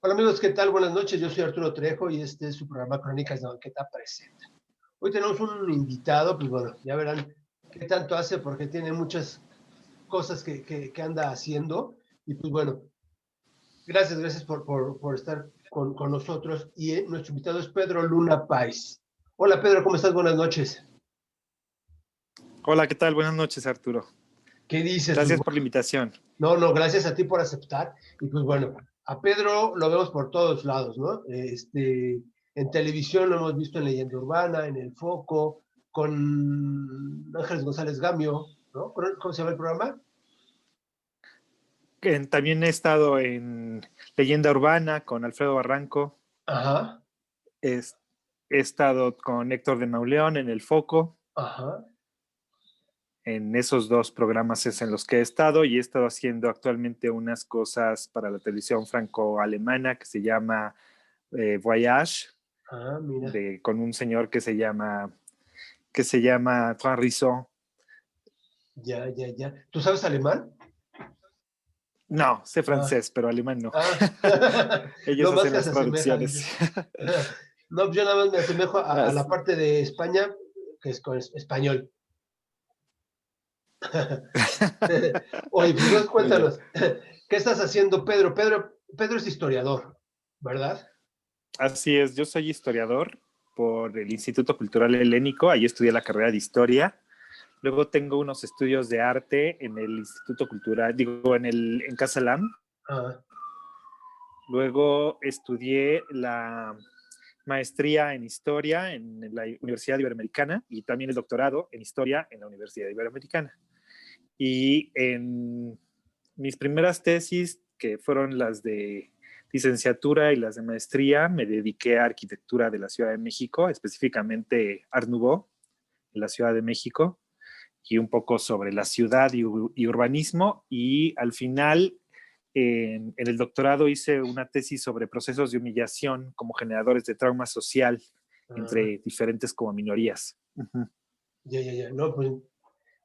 Hola amigos, ¿qué tal? Buenas noches, yo soy Arturo Trejo y este es su programa Crónicas de Banqueta Presenta. Hoy tenemos un invitado, pues bueno, ya verán qué tanto hace porque tiene muchas cosas que anda haciendo y pues bueno, gracias por estar con nosotros y nuestro invitado es Pedro Luna Páez. Hola Pedro, ¿cómo estás? Buenas noches. Hola, ¿qué tal? Buenas noches, Arturo. ¿Qué dices? Pues Gracias por la bueno, invitación. no, gracias a ti por aceptar. Y pues bueno, a Pedro lo vemos por todos lados, ¿no? En televisión lo hemos visto en Leyenda Urbana, en El Foco, con Ángeles González Gamio, ¿no? ¿Cómo se llama el programa? También he estado en Leyenda Urbana con Alfredo Barranco. Ajá, Es- He estado con Héctor de Mauleón en El Foco. ajá. En esos dos programas es en los que he estado y he estado haciendo actualmente unas cosas para la televisión franco-alemana que se llama Voyage, Ah, mira, con un señor que se llama Franck Risson. ya. ¿Tú sabes alemán? No, sé Ah, francés, pero alemán no. ah. Ellos No más hacen que las se asemeja, traducciones. dices. No, pues yo nada más me asemejo a la Así. parte de España, que es con español. Oye, pues entonces Muy bien. cuéntanos, ¿qué estás haciendo, Pedro? Pedro es historiador, ¿verdad? Así es, yo soy historiador por el Instituto Cultural Helénico, ahí estudié la carrera de historia. Luego tengo unos estudios de arte en el Instituto Cultural, digo, en Casa Lam. Ah, Luego estudié la maestría en historia en la Universidad Iberoamericana y también el doctorado en historia en la Universidad Iberoamericana. Y en mis primeras tesis, que fueron las de licenciatura y las de maestría, me dediqué a arquitectura de la Ciudad de México, específicamente Art Nouveau en la Ciudad de México, y un poco sobre la ciudad y urbanismo. Y al final, en el doctorado, hice una tesis sobre procesos de humillación como generadores de trauma social ah, entre diferentes como minorías. Uh-huh. ya. No, pues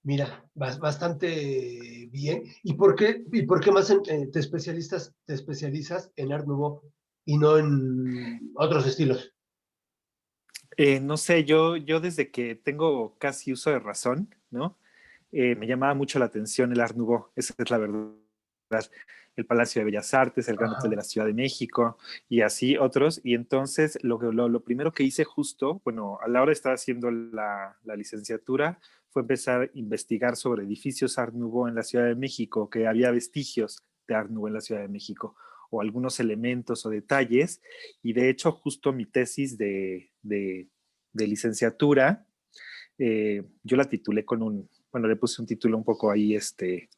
mira, bastante bien. ¿Y por qué más te especializas en Art Nouveau y no en otros estilos? No sé, yo desde que tengo casi uso de razón, ¿no? Me llamaba mucho la atención el Art Nouveau, esa es la verdad. El Palacio de Bellas Artes, el Gran Hotel de Ajá, la Ciudad de México y así otros. Y entonces lo primero que hice justo, bueno, a la hora de estar haciendo la licenciatura, fue empezar a investigar sobre edificios Art Nouveau en la Ciudad de México, que había vestigios de Art Nouveau en la Ciudad de México, o algunos elementos o detalles. Y de hecho, justo mi tesis de licenciatura, yo la titulé bueno, le puse un título un poco ahí,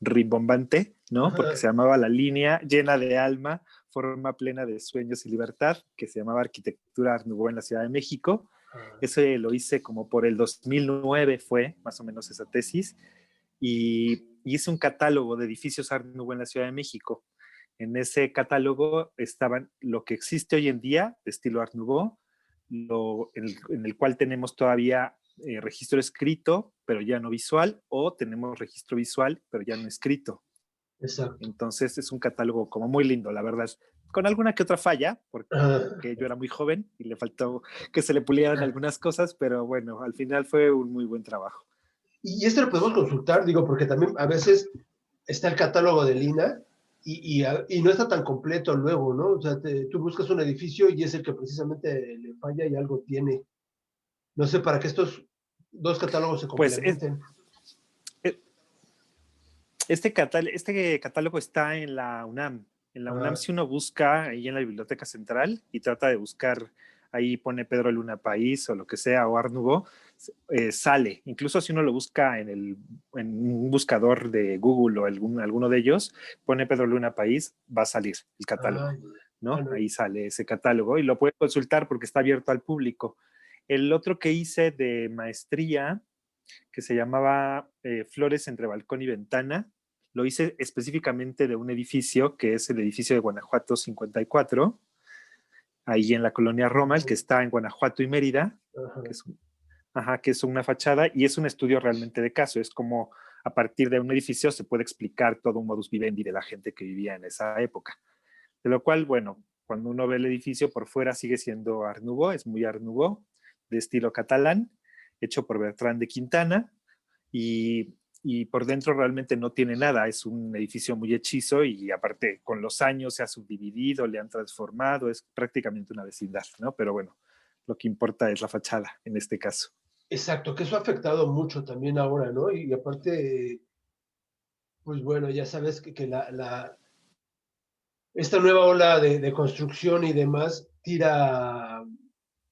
rimbombante, ¿no? Porque se ajá, llamaba La línea llena de alma, forma plena de sueños y libertad, que se llamaba Arquitectura Art Nouveau en la Ciudad de México. ah, Eso lo hice como por el 2009 fue más o menos esa tesis, y hice un catálogo de edificios Art Nouveau en la Ciudad de México. En ese catálogo estaban lo que existe hoy en día de estilo Art Nouveau, en el cual tenemos todavía registro escrito, pero ya no visual, o tenemos registro visual, pero ya no escrito. exacto. Entonces es un catálogo como muy lindo, la verdad. Con alguna que otra falla, Ah, porque yo era muy joven y le faltó que se le pulieran algunas cosas, pero bueno, al final fue un muy buen trabajo. y este lo podemos consultar, digo, porque también a veces está el catálogo de Lina y no está tan completo luego, ¿no? O sea, tú buscas un edificio y es el que precisamente le falla y algo tiene. No sé, para que estos dos catálogos se Pues complementen. este catálogo está en la UNAM. En la UNAM, Ah, si uno busca ahí en la Biblioteca Central y trata de buscar, ahí pone Pedro Luna País o lo que sea, o Art Nouveau, sale. Incluso si uno lo busca en un buscador de Google o alguno de ellos, pone Pedro Luna País, va a salir el ah, catálogo, ¿no? bueno, Ahí sale ese catálogo y lo puede consultar porque está abierto al público. El otro que hice de maestría, que se llamaba Flores entre balcón y ventana, lo hice específicamente de un edificio que es el edificio de Guanajuato 54, ahí en la colonia Roma, el que está en Guanajuato y Mérida, ajá. que es, que es una fachada y es un estudio realmente de caso. Es como a partir de un edificio se puede explicar todo un modus vivendi de la gente que vivía en esa época. De lo cual, bueno, cuando uno ve el edificio, por fuera sigue siendo Art Nouveau, es muy Art Nouveau, de estilo catalán, hecho por Bertrand de Quintana, y por dentro realmente no tiene nada, es un edificio muy hechizo y aparte con los años se ha subdividido, le han transformado, es prácticamente una vecindad, ¿no? Pero bueno, lo que importa es la fachada en este caso. Exacto, que eso ha afectado mucho también ahora, ¿no? Y aparte, pues bueno, ya sabes que esta nueva ola de construcción y demás tira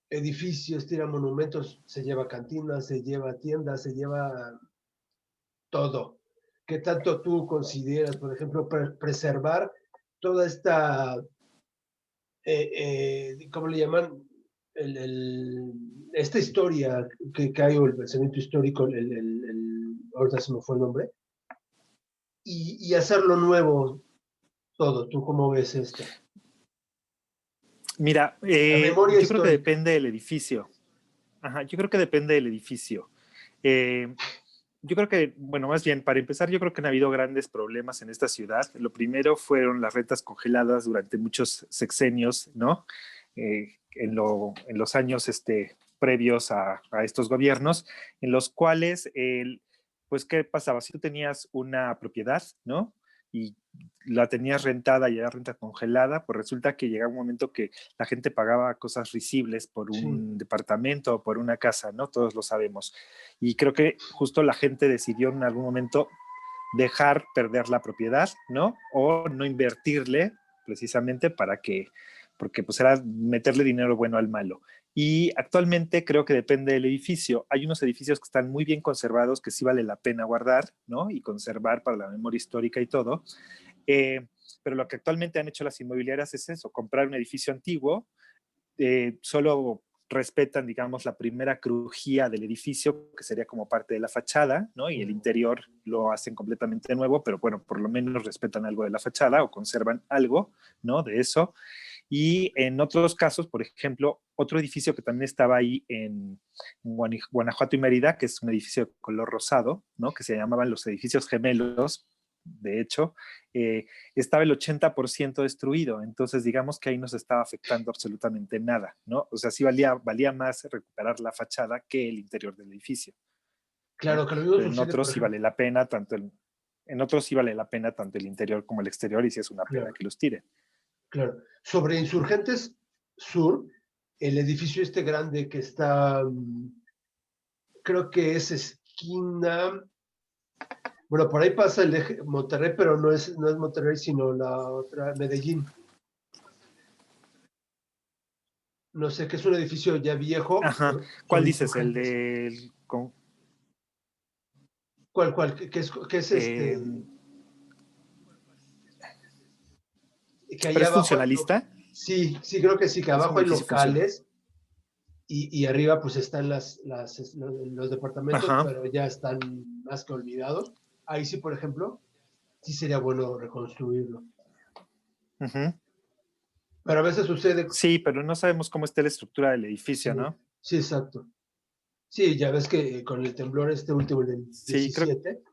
edificios, tira monumentos, se lleva cantinas, se lleva tiendas, se lleva todo. ¿Qué tanto tú consideras, por ejemplo, preservar toda esta, ¿cómo le llaman? Esta historia que hay, o el pensamiento histórico, ahorita se me fue el nombre, y hacerlo nuevo todo. ¿Tú cómo ves esto? Mira, La memoria yo creo que histórica. depende del edificio. Ajá, yo creo que depende del edificio. Eh, yo creo que, bueno, más bien, para empezar, yo creo que han habido grandes problemas en esta ciudad. Lo primero fueron las rentas congeladas durante muchos sexenios, ¿no? En los años previos a estos gobiernos, en los cuales, pues, ¿qué pasaba? Si tú tenías una propiedad, ¿no? Y la tenías rentada y era renta congelada, pues resulta que llegaba un momento que la gente pagaba cosas risibles por Sí, un departamento o por una casa, ¿no? Todos lo sabemos. Y creo que justo la gente decidió en algún momento dejar perder la propiedad, ¿no? O no invertirle precisamente porque pues era meterle dinero bueno al malo. Y actualmente creo que depende del edificio. Hay unos edificios que están muy bien conservados, que sí vale la pena guardar, ¿no? Y conservar para la memoria histórica y todo. Pero lo que actualmente han hecho las inmobiliarias es eso, comprar un edificio antiguo, solo respetan, digamos, la primera crujía del edificio, que sería como parte de la fachada, ¿no? Y el interior lo hacen completamente nuevo, pero bueno, por lo menos respetan algo de la fachada o conservan algo, ¿no? De eso. Y en otros casos, por ejemplo, otro edificio que también estaba ahí en Guanajuato y Mérida, que es un edificio de color rosado, ¿no? Que se llamaban los edificios gemelos, de hecho, estaba el 80% destruido, entonces digamos que ahí no se estaba afectando absolutamente nada, ¿no? O sea, sí valía más recuperar la fachada que el interior del edificio, claro ¿no? que lo mismo Pero en sucede, por otros sí ejemplo, vale la pena en otros sí vale la pena tanto el interior como el exterior y sí es una pena claro, que los tiren. claro. Sobre Insurgentes Sur, el edificio este grande que está, creo que es esquina, bueno, por ahí pasa el eje Monterrey, pero no es Monterrey, sino la otra, Medellín. No sé, que es un edificio ya viejo Ajá. ¿Cuál sobre dices? El Insurgentes. del... ¿Cuál? ¿Qué es eh, que ahí ¿Pero es abajo hay funcionalista? sí, sí, creo que sí, que Es un abajo hay edificio funcional. locales y arriba pues están los departamentos, Ajá. pero ya están más que olvidados. Ahí sí, por ejemplo, sí sería bueno reconstruirlo. Uh-huh. Pero a veces sucede, Sí, pero no sabemos cómo está la estructura del edificio, sí, ¿no? sí, exacto. Sí, ya ves que con el temblor este último del Sí, creo. 17,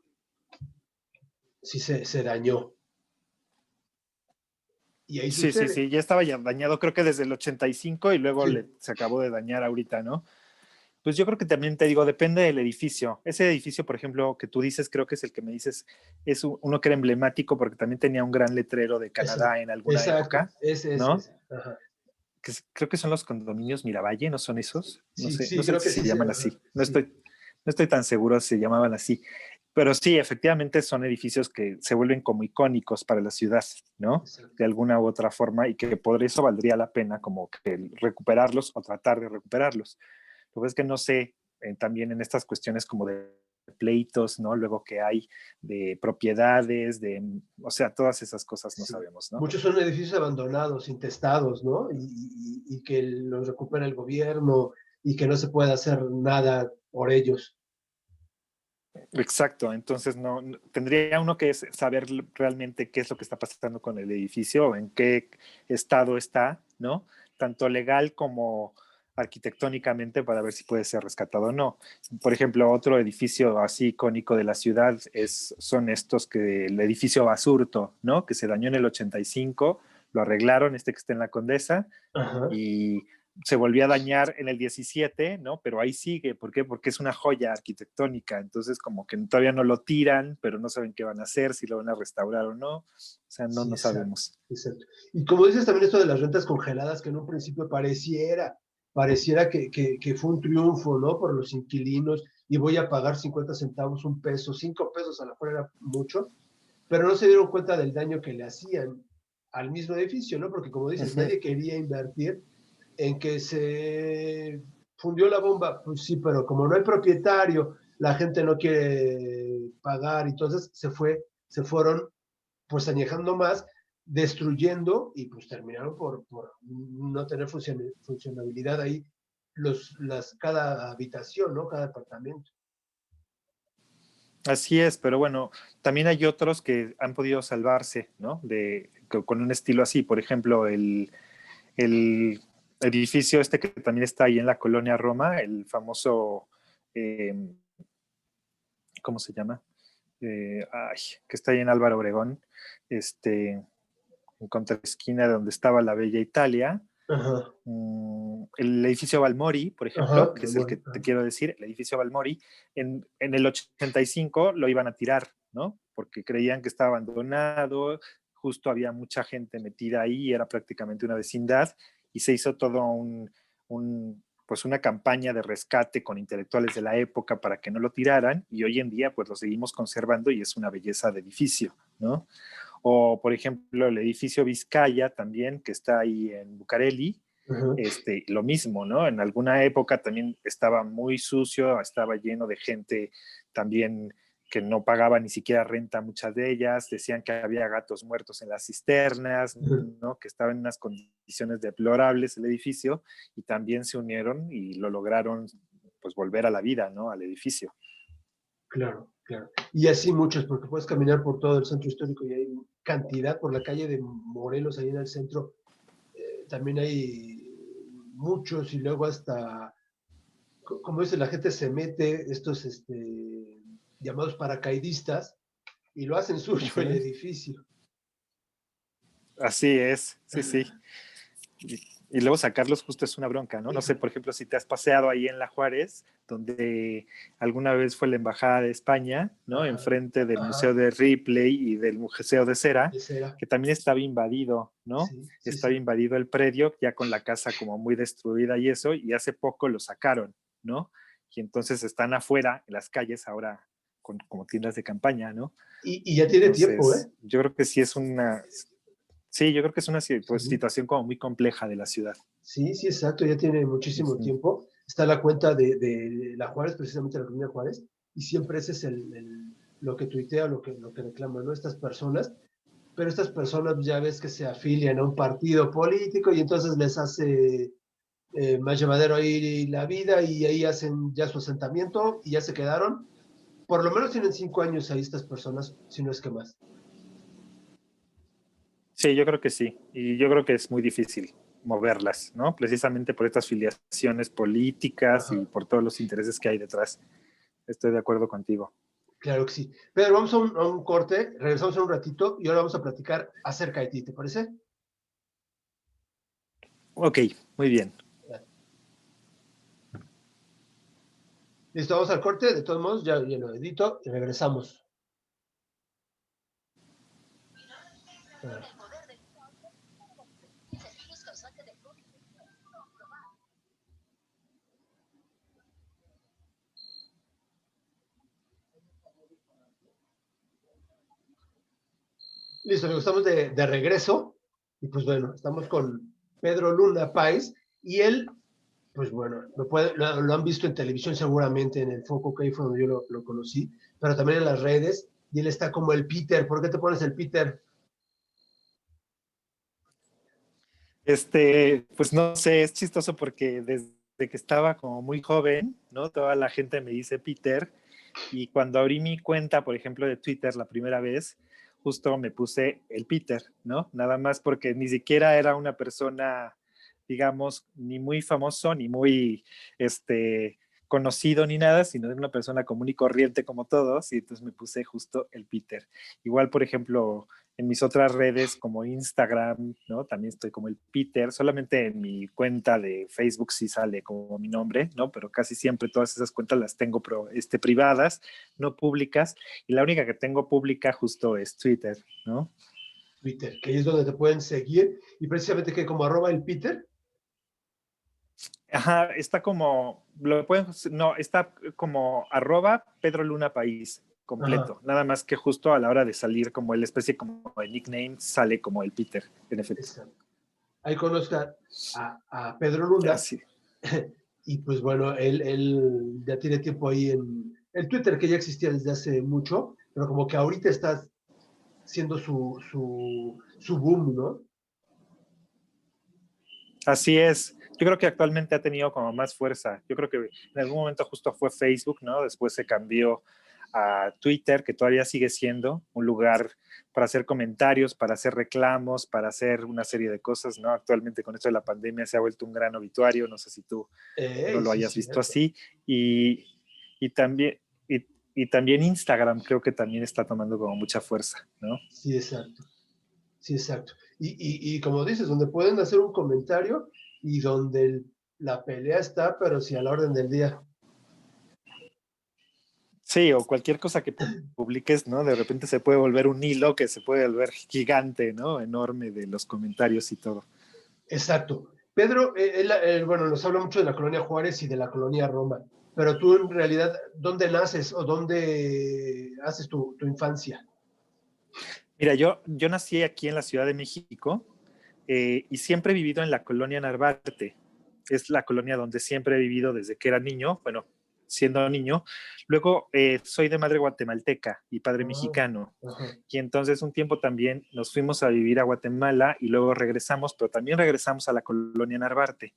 sí se dañó. Y ahí Sí, sí, sucede. sí, ya estaba ya dañado, creo que desde el 85 y luego Sí, se acabó de dañar ahorita, ¿no? Pues yo creo que también te digo, depende del edificio. Ese edificio, por ejemplo, que tú dices, creo que es el que me dices, es uno que era emblemático porque también tenía un gran letrero de exacto, Canadá en alguna exacto, época, ese, ¿no? ese. Ajá. Creo que son los condominios Miravalle, ¿no son esos? No Sí, sé, no sí, sé creo que si sí, se llaman ajá, así. sí, No estoy tan seguro si se llamaban así. Pero sí, efectivamente son edificios que se vuelven como icónicos para la ciudad, ¿no? exacto. De alguna u otra forma y que por eso valdría la pena como que recuperarlos o tratar de recuperarlos. Lo que es que no sé, también en estas cuestiones como de pleitos, ¿no? Luego que hay de propiedades, o sea, todas esas cosas no Sí. sabemos, ¿no? Muchos son edificios abandonados, intestados, ¿no? Y que los recupera el gobierno y que no se puede hacer nada por ellos. Exacto, entonces tendría uno que saber realmente qué es lo que está pasando con el edificio, en qué estado está, ¿no? Tanto legal como arquitectónicamente para ver si puede ser rescatado o no. Por ejemplo, otro edificio así icónico de la ciudad son estos el edificio Basurto, ¿no? Que se dañó en el 85, lo arreglaron, que está en la Condesa, Ajá. y se volvió a dañar en el 17, ¿no? Pero ahí sigue. ¿Por qué? Porque es una joya arquitectónica. Entonces, como que todavía no lo tiran, pero no saben qué van a hacer, si lo van a restaurar o no. O sea, no, Sí, no exacto, sabemos. exacto. Y como dices también esto de las rentas congeladas, que en un principio pareciera que fue un triunfo, ¿no? Por los inquilinos, y voy a pagar 50 centavos, un peso, 5 pesos a la fuera era mucho, pero no se dieron cuenta del daño que le hacían al mismo edificio, ¿no? Porque como dices, Ujú. nadie quería invertir en que se fundió la bomba, pues sí, pero como no hay propietario, la gente no quiere pagar, entonces se fueron pues añejando más, destruyendo y pues terminaron por no tener funcionabilidad ahí cada habitación, ¿no? Cada departamento. Así es, pero bueno, también hay otros que han podido salvarse, ¿no? Con un estilo así. Por ejemplo, el edificio que también está ahí en la colonia Roma, el famoso, eh, ¿cómo se llama? Que está ahí en Álvaro Obregón, en contraesquina de donde estaba la Bella Italia. Ajá, El edificio Balmori, por ejemplo, ajá, que es el memoria, que te ajá. quiero decir, el edificio Balmori, en el 85 lo iban a tirar, ¿no? Porque creían que estaba abandonado, justo había mucha gente metida ahí, era prácticamente una vecindad, y se hizo todo pues una campaña de rescate con intelectuales de la época para que no lo tiraran, y hoy en día pues lo seguimos conservando y es una belleza de edificio, ¿no? O, por ejemplo, el edificio Vizcaya también, que está ahí en Bucareli, Ajá. lo mismo, ¿no? En alguna época también estaba muy sucio, estaba lleno de gente también que no pagaba ni siquiera renta, muchas de ellas, decían que había gatos muertos en las cisternas, ¿no? Que estaba en unas condiciones deplorables el edificio, y también se unieron y lo lograron, pues, volver a la vida, ¿no? Al edificio. Claro, claro. Y así muchos, porque puedes caminar por todo el centro histórico y hay cantidad por la calle de Morelos, ahí en el centro, también hay muchos y luego hasta como dice, la gente se mete estos llamados paracaidistas y lo hacen Uh suyo el -huh. edificio. Así es, sí, sí. Y luego sacarlos justo es una bronca, ¿no? No sé, por ejemplo, si te has paseado ahí en La Juárez, donde alguna vez fue la Embajada de España, ¿no? Ajá, Enfrente del Museo ajá, de Ripley y del Museo de Cera, de cera. que también estaba invadido, ¿no? Sí, sí, Estaba sí. invadido el predio, ya con la casa como muy destruida y eso, y hace poco lo sacaron, ¿no? Y entonces están afuera, en las calles, ahora como tiendas de campaña, ¿no? Y ya tiene tiempo, ¿eh? Entonces, yo creo que sí es una, sí, yo creo que es una pues, Sí, situación como muy compleja de la ciudad. sí, sí, exacto, ya tiene muchísimo Ujú. tiempo. Está la cuenta de la Juárez, precisamente la Colonia Juárez, y siempre ese es lo que tuitea, lo que reclama, ¿no? Estas personas, pero estas personas ya ves que se afilian a un partido político y entonces les hace más llevadero ahí la vida y ahí hacen ya su asentamiento y ya se quedaron. Por lo menos tienen 5 años ahí estas personas, si no es que más. Sí, yo creo que sí. Y yo creo que es muy difícil moverlas, ¿no? Precisamente por estas filiaciones políticas Ajá, y por todos los intereses que hay detrás. Estoy de acuerdo contigo. claro que sí. Pero vamos a un corte, regresamos en un ratito y ahora vamos a platicar acerca de ti, ¿te parece? Ok, muy bien. Listo, vamos al corte, de todos modos ya lo edito y regresamos. A ver. Listo, amigos, estamos de regreso y pues bueno, estamos con Pedro Luna Páez y él, pues bueno, lo han visto en televisión seguramente, en el Foco, que ahí fue donde yo lo conocí, pero también en las redes y él está como el Peter. ¿Por qué te pones el Peter? Pues no sé, es chistoso porque desde que estaba como muy joven, ¿no? Toda la gente me dice Peter, y cuando abrí mi cuenta, por ejemplo, de Twitter la primera vez, justo me puse el Peter, ¿no? Nada más porque ni siquiera era una persona, digamos, ni muy famoso, ni muy, conocido ni nada, sino era una persona común y corriente como todos, y entonces me puse justo el Peter. Igual, por ejemplo, En mis otras redes como Instagram, ¿no? También estoy como el Peter. Solamente en mi cuenta de Facebook sí sale como mi nombre, ¿no? Pero casi siempre todas esas cuentas las tengo privadas, no públicas. Y la única que tengo pública justo es Twitter, ¿no? Twitter, que es donde te pueden seguir. Y precisamente que como arroba el Peter. Ajá, está como, no, está como @Pedro Luna País Ajá. completo. Nada más que justo a la hora de salir como el especie como de nickname sale como el Peter, en efecto. Exacto. Ahí conozca a Pedro Luna. Así. Y pues bueno, él ya tiene tiempo ahí en el Twitter, que ya existía desde hace mucho, pero como que ahorita está siendo su boom, ¿no? Así es. Yo creo que actualmente ha tenido como más fuerza. Yo creo que en algún momento justo fue Facebook, ¿no? Después se cambió a Twitter, que todavía sigue siendo un lugar para hacer comentarios, para hacer reclamos, para hacer una serie de cosas, ¿no? Actualmente con esto de la pandemia se ha vuelto un gran obituario, no sé si tú no lo Sí, hayas visto cierto. así. Y también, y también Instagram creo que también está tomando como mucha fuerza, ¿no? Sí, exacto. Sí, exacto. Y como dices, donde pueden hacer un comentario y donde la pelea está, pero sí a la orden del día. Sí, o cualquier cosa que publiques, ¿no? De repente se puede volver un hilo que se puede volver gigante, ¿no? Enorme de los comentarios y todo. Exacto. Pedro, bueno, nos habla mucho de la colonia Juárez y de la colonia Roma, pero tú en realidad, ¿dónde naces o dónde haces tu infancia? Mira, yo nací aquí en la Ciudad de México y siempre he vivido en la colonia Narvarte. Es la colonia donde siempre he vivido desde que era niño, bueno, siendo niño. Luego soy de madre guatemalteca y padre Ah, mexicano. ajá. Y entonces un tiempo también nos fuimos a vivir a Guatemala y luego regresamos, pero también regresamos a la colonia Narvarte.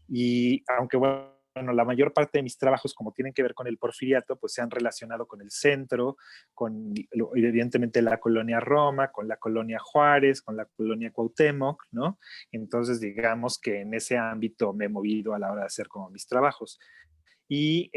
Y aunque, bueno, la mayor parte de mis trabajos, como tienen que ver con el porfiriato, pues se han relacionado con el centro, con evidentemente la colonia Roma, con la colonia Juárez, con la colonia Cuauhtémoc, ¿no? Entonces, digamos que en ese ámbito me he movido a la hora de hacer como mis trabajos. Y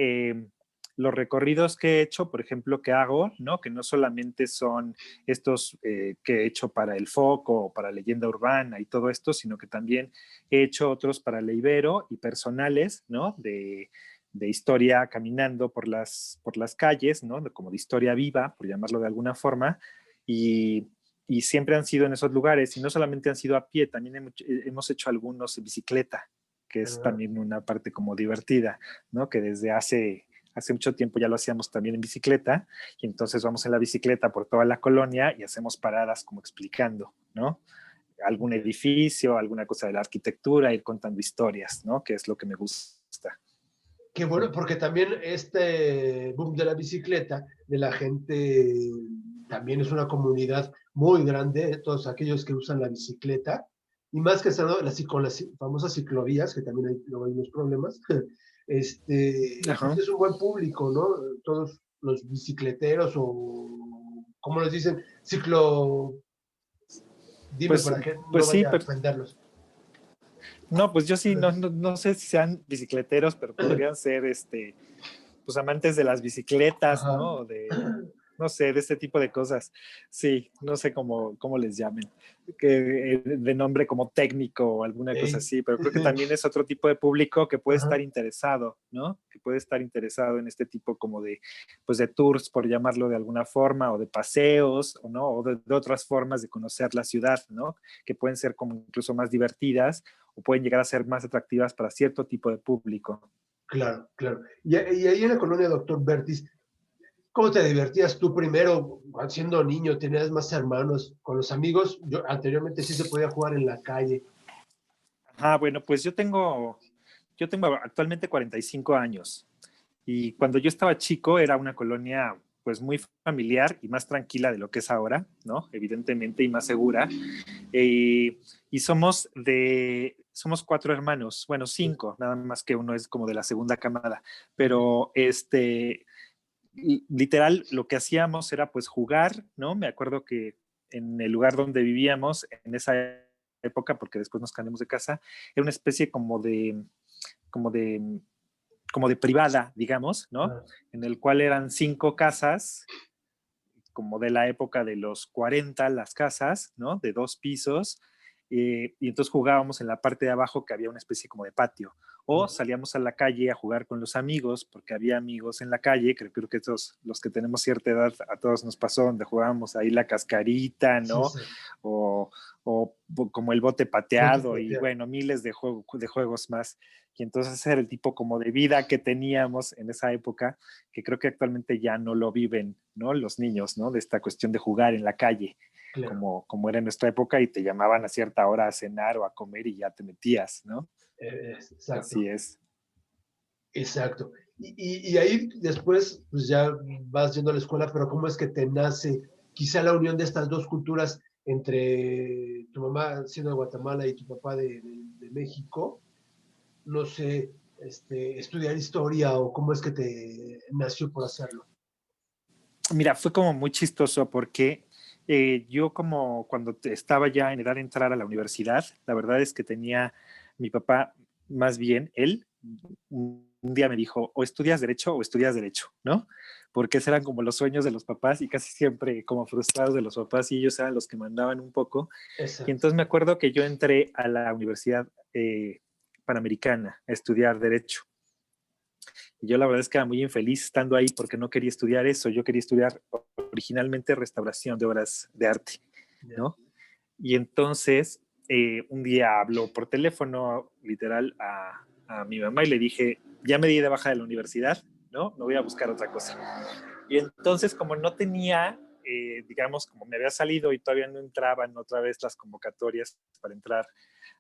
los recorridos que he hecho, por ejemplo, que hago, ¿no? Que no solamente son estos que he hecho para el Foco o para Leyenda Urbana y todo esto, sino que también he hecho otros para la Ibero y personales, ¿no? De historia caminando por las calles, ¿no? Como de historia viva, por llamarlo de alguna forma, y, y siempre han sido en esos lugares, y no solamente han sido a pie, también hemos hecho algunos en bicicleta, que es Ah, también una parte como divertida, ¿no? Que desde hace mucho tiempo ya lo hacíamos también en bicicleta, y entonces vamos en la bicicleta por toda la colonia y hacemos paradas como explicando, ¿no? Algún edificio, alguna cosa de la arquitectura, ir contando historias, ¿no? Que es lo que me gusta. qué bueno, porque también este boom de la bicicleta, de la gente, también es una comunidad muy grande, todos aquellos que usan la bicicleta, y más que eso, con las famosas ciclovías, que también luego hay unos problemas, pues Ajá. es un buen público, ¿no? Todos los bicicleteros o, ¿cómo les dicen? Dime Pues, para que no pues sí, vaya a pero ofenderlos. no, pues yo sí, no sé si sean bicicleteros, pero podrían ser pues amantes de las bicicletas, Ajá. ¿no? No sé, de este tipo de cosas. Sí, no sé cómo les llamen, de nombre como técnico o alguna cosa Ey. así, pero creo que también es otro tipo de público que puede estar Ajá. interesado, ¿no? Que puede estar interesado en este tipo como pues de tours, por llamarlo de alguna forma, o de paseos, o no, o de otras formas de conocer la ciudad, ¿no? Que pueden ser como incluso más divertidas o pueden llegar a ser más atractivas para cierto tipo de público. Claro, claro. Y ahí en la colonia Doctor Bertis, ¿cómo te divertías tú primero siendo niño? ¿Tenías más hermanos con los amigos? Yo anteriormente sí se podía jugar en la calle. Ah, bueno, pues yo tengo actualmente 45 años y cuando yo estaba chico era una colonia pues muy familiar y más tranquila de lo que es ahora, ¿no? Evidentemente y más segura. Y somos 4 hermanos, bueno, 5, nada más que uno es como de la segunda camada, pero literal lo que hacíamos era pues jugar, ¿no? Me acuerdo que en el lugar donde vivíamos en esa época, porque después nos cambiamos de casa, era una especie como de, como de privada, digamos, ¿no? Ah, En el cual eran 5 casas como de la época de los 40, las casas, ¿no? De 2 pisos. Y entonces jugábamos en la parte de abajo que había una especie como de patio. O salíamos a la calle a jugar con los amigos, porque había amigos en la calle, creo que todos los que tenemos cierta edad, a todos nos pasó, donde jugábamos ahí la cascarita, Sí, ¿no? sí. O, o como el bote Bote pateado y pateado. bueno, miles de juegos más. Y entonces ese era el tipo como de vida que teníamos en esa época, que creo que actualmente ya no lo viven, ¿no? Los niños, ¿no? De esta cuestión de jugar en la calle, Claro. como era en nuestra época, y te llamaban a cierta hora a cenar o a comer y ya te metías, ¿no? Exacto. Así es. Exacto. Y ahí después, pues ya vas yendo a la escuela, pero ¿cómo es que te nace quizá la unión de estas dos culturas entre tu mamá siendo de Guatemala y tu papá de México? No sé, estudiar historia o cómo es que te nació por hacerlo. Mira, fue como muy chistoso porque yo como cuando estaba ya en edad de entrar a la universidad, la verdad es que tenía mi papá, más bien él, un día me dijo, o estudias derecho o estudias derecho, ¿no? Porque esos eran como los sueños de los papás y casi siempre como frustrados de los papás y ellos eran los que mandaban un poco. Y Exacto. entonces me acuerdo que yo entré a la Universidad Panamericana a estudiar derecho. Y yo la verdad es que era muy infeliz estando ahí porque no quería estudiar eso. Yo quería estudiar originalmente restauración de obras de arte, Ya. ¿no? Y entonces un día habló por teléfono literal a mi mamá y le dije, ya me di de baja de la universidad, ¿no? Me voy a buscar otra cosa. Y entonces como no tenía, digamos, como me había salido y todavía no entraban otra vez las convocatorias para entrar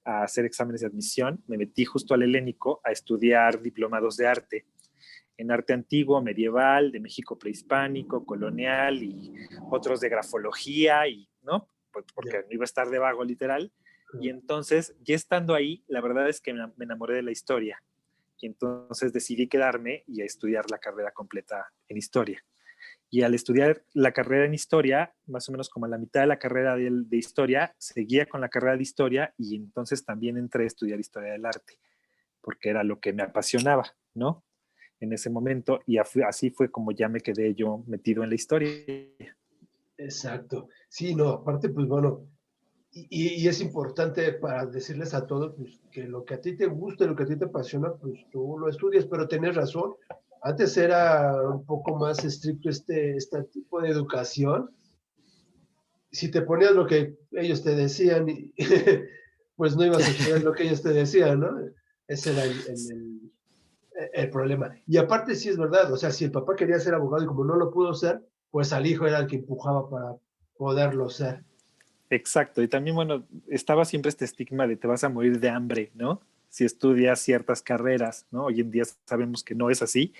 a hacer exámenes de admisión, me metí justo al Helénico a estudiar diplomados de arte en arte antiguo, medieval, de México prehispánico, colonial y otros de grafología, y, ¿no? Pues porque Ya. no iba a estar de vago literal. Y entonces, ya estando ahí, la verdad es que me enamoré de la historia. Y entonces decidí quedarme y a estudiar la carrera completa en historia. Y al estudiar la carrera en historia, más o menos como a la mitad de la carrera de historia, seguía con la carrera de historia y entonces también entré a estudiar historia del arte, porque era lo que me apasionaba, ¿no? En ese momento y así fue como ya me quedé yo metido en la historia. Exacto. Sí, no, aparte, pues bueno, y es importante para decirles a todos pues, que lo que a ti te gusta, lo que a ti te apasiona, pues tú lo estudias, pero tienes razón. Antes era un poco más estricto este tipo de educación. Si te ponías lo que ellos te decían, pues no ibas a estudiar lo que ellos te decían, ¿no? Ese era el problema. Y aparte sí es verdad, o sea, si el papá quería ser abogado y como no lo pudo ser, pues al hijo era el que empujaba para poderlo ser. Exacto, y también, bueno, estaba siempre este estigma de te vas a morir de hambre, ¿no? Si estudias ciertas carreras, ¿no? Hoy en día sabemos que no es así,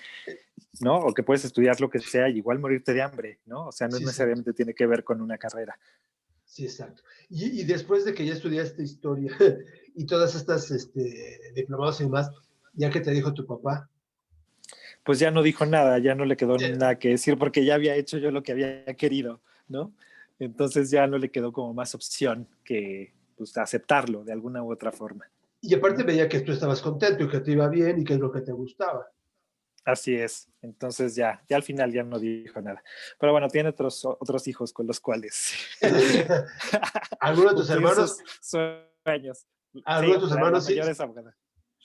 ¿no? O que puedes estudiar lo que sea y igual morirte de hambre, ¿no? O sea, no Sí, exacto. necesariamente tiene que ver con una carrera. Sí, exacto. Y después de que ya estudiaste historia y todas estas diplomados y demás, ya que te dijo tu papá, Pues ya no dijo nada, ya no le quedó eh, nada que decir porque ya había hecho yo lo que había querido, ¿no? Entonces ya no le quedó como más opción que pues, aceptarlo de alguna u otra forma, y aparte ¿no? veía que tú estabas contento y que te iba bien y que es lo que te gustaba. Así es. Entonces ya al final ya no dijo nada. Pero bueno, tiene otros hijos con los cuales ¿Alguno de tus cumplir hermanos, sus sueños. alguno Sí, de tus la hermanos sí? mayor es abogada.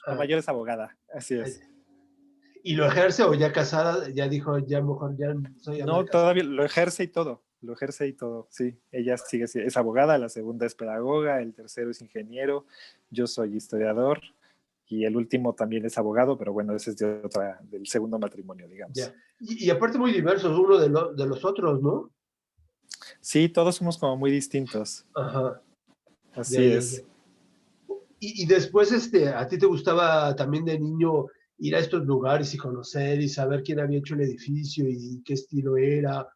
La Ah, mayor es abogada, así es. ¿y lo ejerce o ya casada, ya dijo, ya mejor ya soy ama de No, casa? todavía lo ejerce y todo, sí. Ella sigue, es abogada, la segunda es pedagoga, el tercero es ingeniero, yo soy historiador y el último también es abogado, pero bueno, ese es del segundo matrimonio, digamos. Ya. Y aparte muy diversos uno de los otros, ¿no? Sí, todos somos como muy distintos, Ajá, ya, así ya, ya. es. Y después, ¿a ti te gustaba también de niño ir a estos lugares y conocer y saber quién había hecho el edificio y qué estilo era?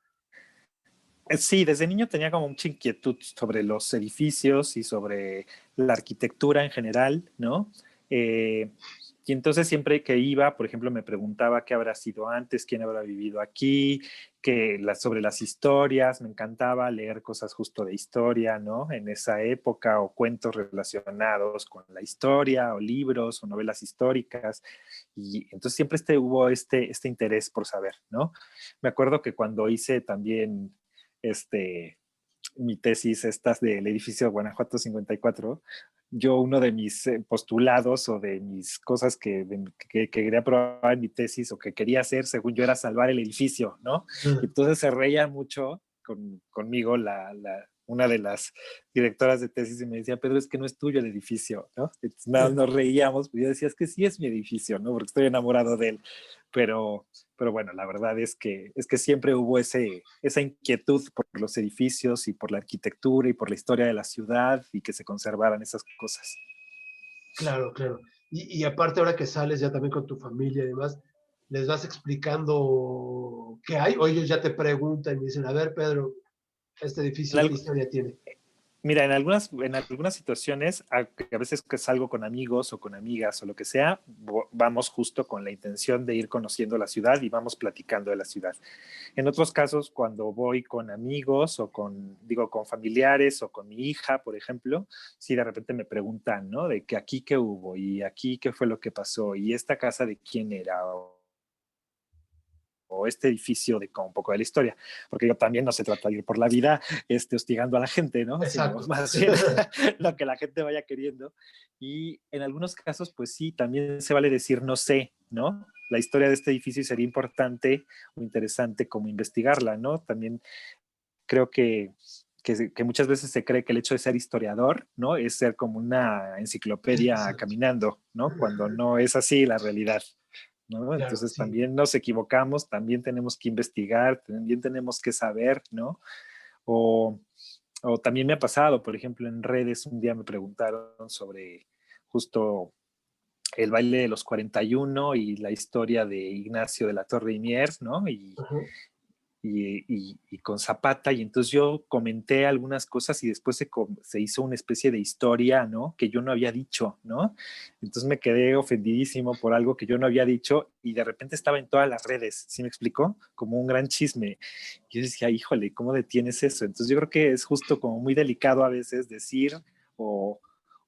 Sí, desde niño tenía como mucha inquietud sobre los edificios y sobre la arquitectura en general, ¿no? Eh, y entonces siempre que iba, por ejemplo, me preguntaba qué habrá sido antes, quién habrá vivido aquí, sobre las historias, me encantaba leer cosas justo de historia, ¿no? En esa época, o cuentos relacionados con la historia, o libros, o novelas históricas. Y entonces siempre hubo este interés por saber, ¿no? Me acuerdo que cuando hice también mi tesis estas del edificio Guanajuato 54, yo uno de mis postulados o de mis cosas que quería probar en mi tesis o que quería hacer, según yo, era salvar el edificio, ¿no? Y entonces se reía mucho conmigo una de las directoras de tesis y me decía, Pedro, es que no es tuyo el edificio, ¿no? Entonces, nos reíamos, pues yo decía, es que sí es mi edificio, ¿no? Porque estoy enamorado de él, pero bueno, la verdad es que siempre hubo esa inquietud por los edificios y por la arquitectura y por la historia de la ciudad y que se conservaran esas cosas. Claro, claro. Y aparte ahora que sales ya también con tu familia y demás, les vas explicando qué hay, o ellos ya te preguntan y dicen, a ver, Pedro, este En edificio, ¿qué algo, historia tiene? Mira, en algunas situaciones, a veces que salgo con amigos o con amigas o lo que sea, vamos justo con la intención de ir conociendo la ciudad y vamos platicando de la ciudad. En otros casos, cuando voy con amigos o con familiares o con mi hija, por ejemplo, si de repente me preguntan, ¿no? De que aquí qué hubo y aquí qué fue lo que pasó y esta casa de quién era o este edificio de un poco de la historia, porque yo también no se trata de ir por la vida hostigando a la gente, ¿no? Sino Exacto. más bien lo que la gente vaya queriendo. Y en algunos casos, pues sí, también se vale decir no sé, ¿no? La historia de este edificio sería importante o interesante como investigarla, ¿no? También creo que muchas veces se cree que el hecho de ser historiador, ¿no? Es ser como una enciclopedia Exacto. caminando, ¿no? Cuando no es así la realidad. ¿No? Claro, Entonces sí. también nos equivocamos, también tenemos que investigar, también tenemos que saber, ¿no? O, o también me ha pasado, por ejemplo, en redes un día me preguntaron sobre justo el baile de los 41 y la historia de Ignacio de la Torre y Miers, ¿no? Ajá. Y con Zapata, y entonces yo comenté algunas cosas y después se hizo una especie de historia, ¿no? Que yo no había dicho, ¿no? Entonces me quedé ofendidísimo por algo que yo no había dicho y de repente estaba en todas las redes, ¿sí me explicó? Como un gran chisme. Y yo decía, híjole, ¿cómo detienes eso? Entonces yo creo que es justo como muy delicado a veces decir o,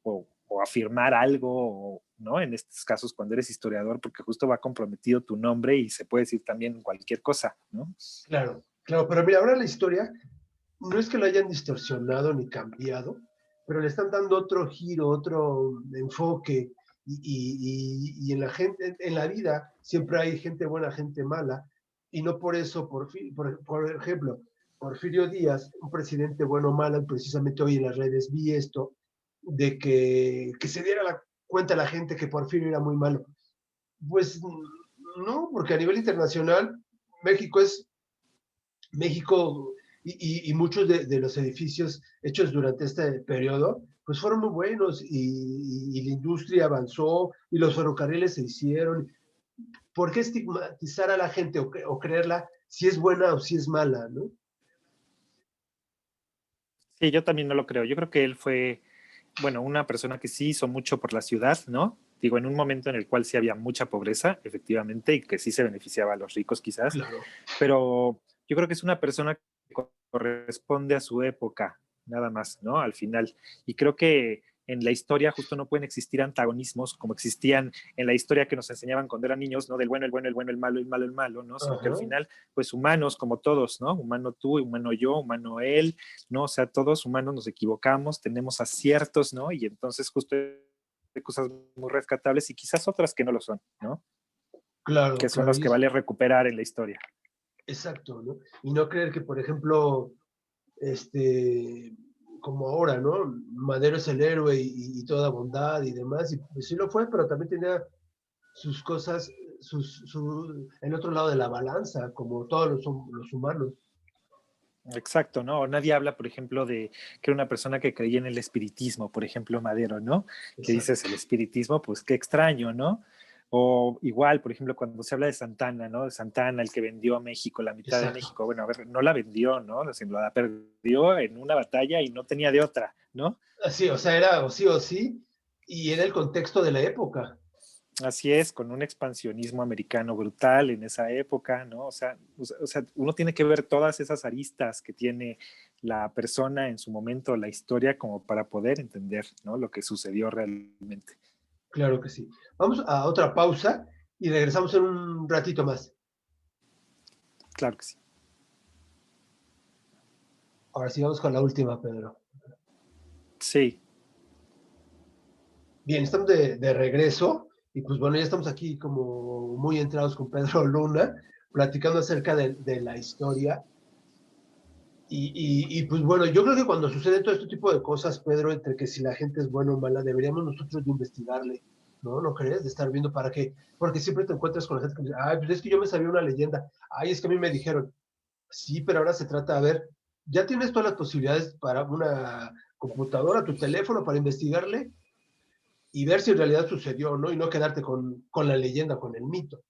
o afirmar algo, ¿no? En estos casos cuando eres historiador, porque justo va comprometido tu nombre y se puede decir también cualquier cosa, ¿no? Claro, claro. Pero mira, ahora la historia no es que lo hayan distorsionado ni cambiado, pero le están dando otro giro, otro enfoque. Y en la gente, en la vida, siempre hay gente buena, gente mala, y no por eso, por ejemplo, Porfirio Díaz, un presidente bueno o malo, precisamente hoy en las redes vi esto, de que se diera cuenta la gente que Porfirio era muy malo. Pues no, porque a nivel internacional, México es México y muchos de los edificios hechos durante este periodo, pues fueron muy buenos y la industria avanzó y los ferrocarriles se hicieron. ¿Por qué estigmatizar a la gente o creerla si es buena o si es mala, no? Sí, yo también no lo creo. Yo creo que él fue, bueno, una persona que sí hizo mucho por la ciudad, ¿no? Digo, en un momento en el cual sí había mucha pobreza, efectivamente, y que sí se beneficiaba a los ricos quizás, Claro, pero yo creo que es una persona que corresponde a su época, nada más, ¿no? Al final. Y creo que en la historia justo no pueden existir antagonismos como existían en la historia que nos enseñaban cuando eran niños, ¿no? Del bueno, el bueno, el bueno, el malo, el malo, el malo, ¿no? Sino que al ajá, final, pues humanos como todos, ¿no? Humano tú, humano yo, humano él, ¿no? O sea, todos humanos nos equivocamos, tenemos aciertos, ¿no? Y entonces justo hay cosas muy rescatables y quizás otras que no lo son, ¿no? claro, Que son claro, las que vale recuperar en la historia. exacto, ¿no? Y no creer que, por ejemplo, este, como ahora, ¿no? Madero es el héroe y toda bondad y demás, y pues sí lo fue, pero también tenía sus cosas, el otro lado de la balanza, como todos los humanos. Exacto, ¿no? Nadie habla, por ejemplo, de que era una persona que creía en el espiritismo, por ejemplo, Madero, ¿no? Que Exacto. dices el espiritismo, pues qué extraño, ¿no? O igual, por ejemplo, cuando se habla de Santana, ¿no? De Santana, el que vendió a México, la mitad de Exacto. México. Bueno, a ver, no la vendió, ¿no? Sino la perdió en una batalla y no tenía de otra, ¿no? Así, o sea, era o sí, y era el contexto de la época. Así es, con un expansionismo americano brutal en esa época, ¿no? O sea, uno tiene que ver todas esas aristas que tiene la persona en su momento, la historia, como para poder entender, ¿no? Lo que sucedió realmente. Claro que sí. Vamos a otra pausa y regresamos en un ratito más. Claro que sí. Ahora sí, vamos con la última, Pedro. Sí, Bien, estamos de regreso y pues bueno, ya estamos aquí como muy entrados con Pedro Luna, platicando acerca de la historia. Pues bueno, yo creo que cuando sucede todo este tipo de cosas, Pedro, entre que si la gente es buena o mala, deberíamos nosotros de investigarle, ¿no? ¿No crees? De estar viendo para qué, porque siempre te encuentras con la gente que dice, ay, pues es que yo me sabía una leyenda, ay, es que a mí me dijeron, sí, pero ahora se trata, a ver, ya tienes todas las posibilidades para una computadora, tu teléfono, para investigarle y ver si en realidad sucedió, ¿no? Y no quedarte con la leyenda, con el mito.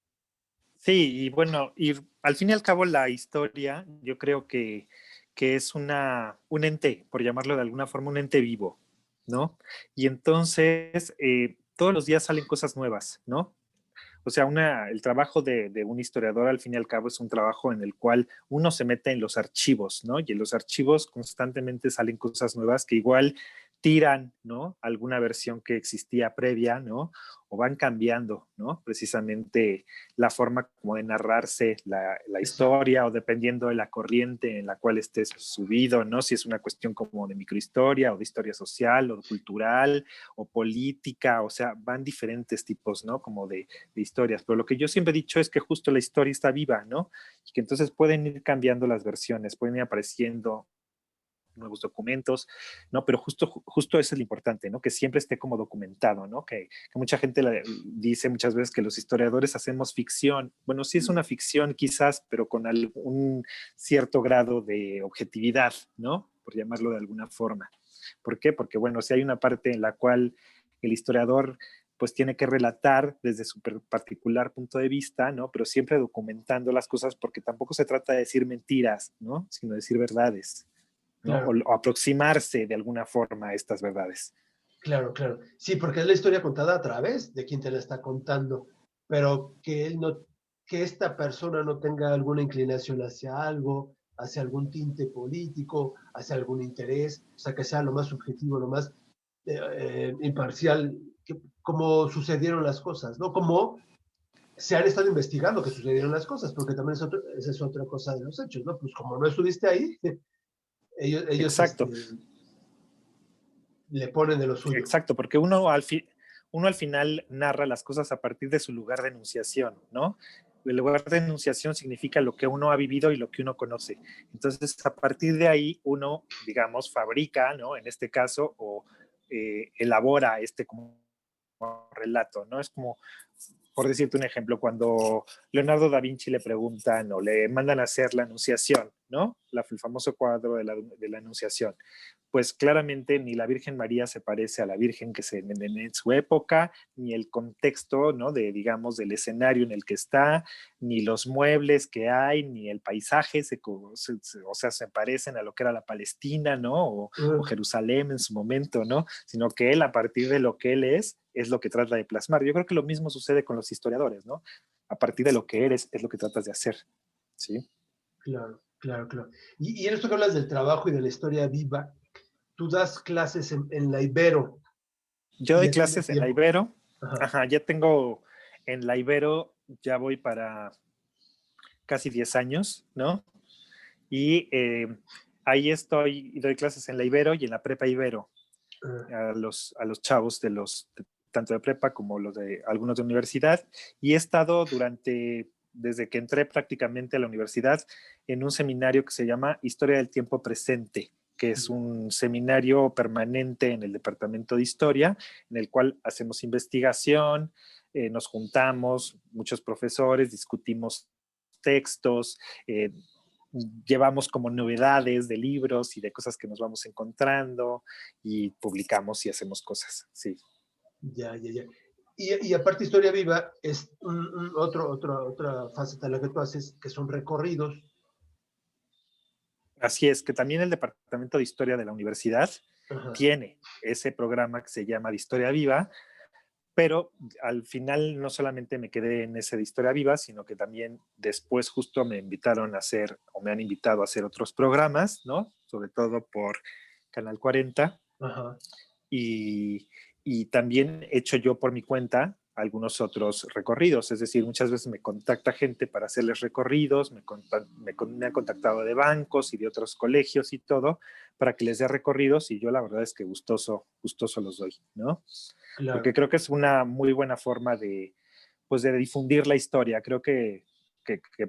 sí, y bueno, y al fin y al cabo la historia, yo creo que es un ente, por llamarlo de alguna forma, un ente vivo, ¿no? Y entonces, todos los días salen cosas nuevas, ¿no? O sea, el trabajo de un historiador al fin y al cabo es un trabajo en el cual uno se mete en los archivos, ¿no? Y en los archivos constantemente salen cosas nuevas que igual tiran, ¿no? Alguna versión que existía previa, ¿no? O van cambiando, ¿no? Precisamente la forma como de narrarse la Exacto. historia o dependiendo de la corriente en la cual estés subido, ¿no? Si es una cuestión como de microhistoria o de historia social o cultural o política, o sea, van diferentes tipos, ¿no? Como de historias, pero lo que yo siempre he dicho es que justo la historia está viva, ¿no? Y que entonces pueden ir cambiando las versiones, pueden ir apareciendo nuevos documentos, ¿no? Pero justo eso es lo importante, ¿no? Que siempre esté como documentado, ¿no? Que mucha gente dice muchas veces que los historiadores hacemos ficción. Bueno, sí es una ficción quizás, pero con algún cierto grado de objetividad, ¿no? Por llamarlo de alguna forma. ¿Por qué? Porque, bueno, si hay una parte en la cual el historiador pues tiene que relatar desde su particular punto de vista, ¿no? Pero siempre documentando las cosas porque tampoco se trata de decir mentiras, ¿no? Sino decir verdades. ¿No? Claro, O aproximarse de alguna forma a estas verdades. claro, claro. Sí, porque es la historia contada a través de quien te la está contando, pero que él no, que esta persona no tenga alguna inclinación hacia algo, hacia algún tinte político, hacia algún interés, o sea, que sea lo más subjetivo, lo más imparcial, como sucedieron las cosas, ¿no? Como se han estado investigando que sucedieron las cosas, porque también esa es otra cosa de los hechos, ¿no? Pues como no estuviste ahí, ellos Exacto, le ponen de lo suyo. exacto, porque uno al final narra las cosas a partir de su lugar de enunciación, ¿no? El lugar de enunciación significa lo que uno ha vivido y lo que uno conoce. Entonces, a partir de ahí, uno, digamos, fabrica, ¿no? En este caso, o elabora este como relato, ¿no? Es como, por decirte un ejemplo, cuando Leonardo da Vinci le preguntan o le mandan a hacer la Anunciación, ¿no? El famoso cuadro de la Anunciación. Pues claramente ni la Virgen María se parece a la Virgen que se en su época, ni el contexto, ¿no? De, digamos, del escenario en el que está, ni los muebles que hay, ni el paisaje, o sea, se parecen a lo que era la Palestina, ¿no? O Jerusalén en su momento, ¿no? Sino que él, a partir de lo que él es lo que trata de plasmar. Yo creo que lo mismo sucede con los historiadores, ¿no? A partir de lo que eres, es lo que tratas de hacer, ¿sí? Claro, claro, claro. Y en esto que hablas del trabajo y de la historia viva, tú das clases en la Ibero Yo y doy ya tienes clases en la tiempo. Ibero, Ajá. ajá, ya tengo en la Ibero, ya voy para casi 10 años, ¿no? Y ahí estoy, y doy clases en la Ibero y en la Prepa Ibero, a los chavos tanto de prepa como los de algunos de universidad, y he estado desde que entré prácticamente a la universidad, en un seminario que se llama Historia del Tiempo Presente, que es un seminario permanente en el Departamento de Historia, en el cual hacemos investigación, nos juntamos, muchos profesores, discutimos textos, llevamos como novedades de libros y de cosas que nos vamos encontrando y publicamos y hacemos cosas, sí. Ya, ya, ya. Y aparte, historia viva es otra faceta de la que tú haces, que son recorridos. Así es, que también el Departamento de Historia de la Universidad Ajá. tiene ese programa que se llama de Historia Viva, pero al final no solamente me quedé en ese de Historia Viva, sino que también después justo me invitaron a hacer, o me han invitado a hacer otros programas, ¿no? Sobre todo por Canal 40, Ajá. y, y también he hecho yo por mi cuenta algunos otros recorridos. Es decir, muchas veces me contacta gente para hacerles recorridos, me han contactado de bancos y de otros colegios y todo, para que les dé recorridos, y yo la verdad es que gustoso los doy, ¿no? Porque Claro. creo que es una muy buena forma de, pues, de difundir la historia. Creo que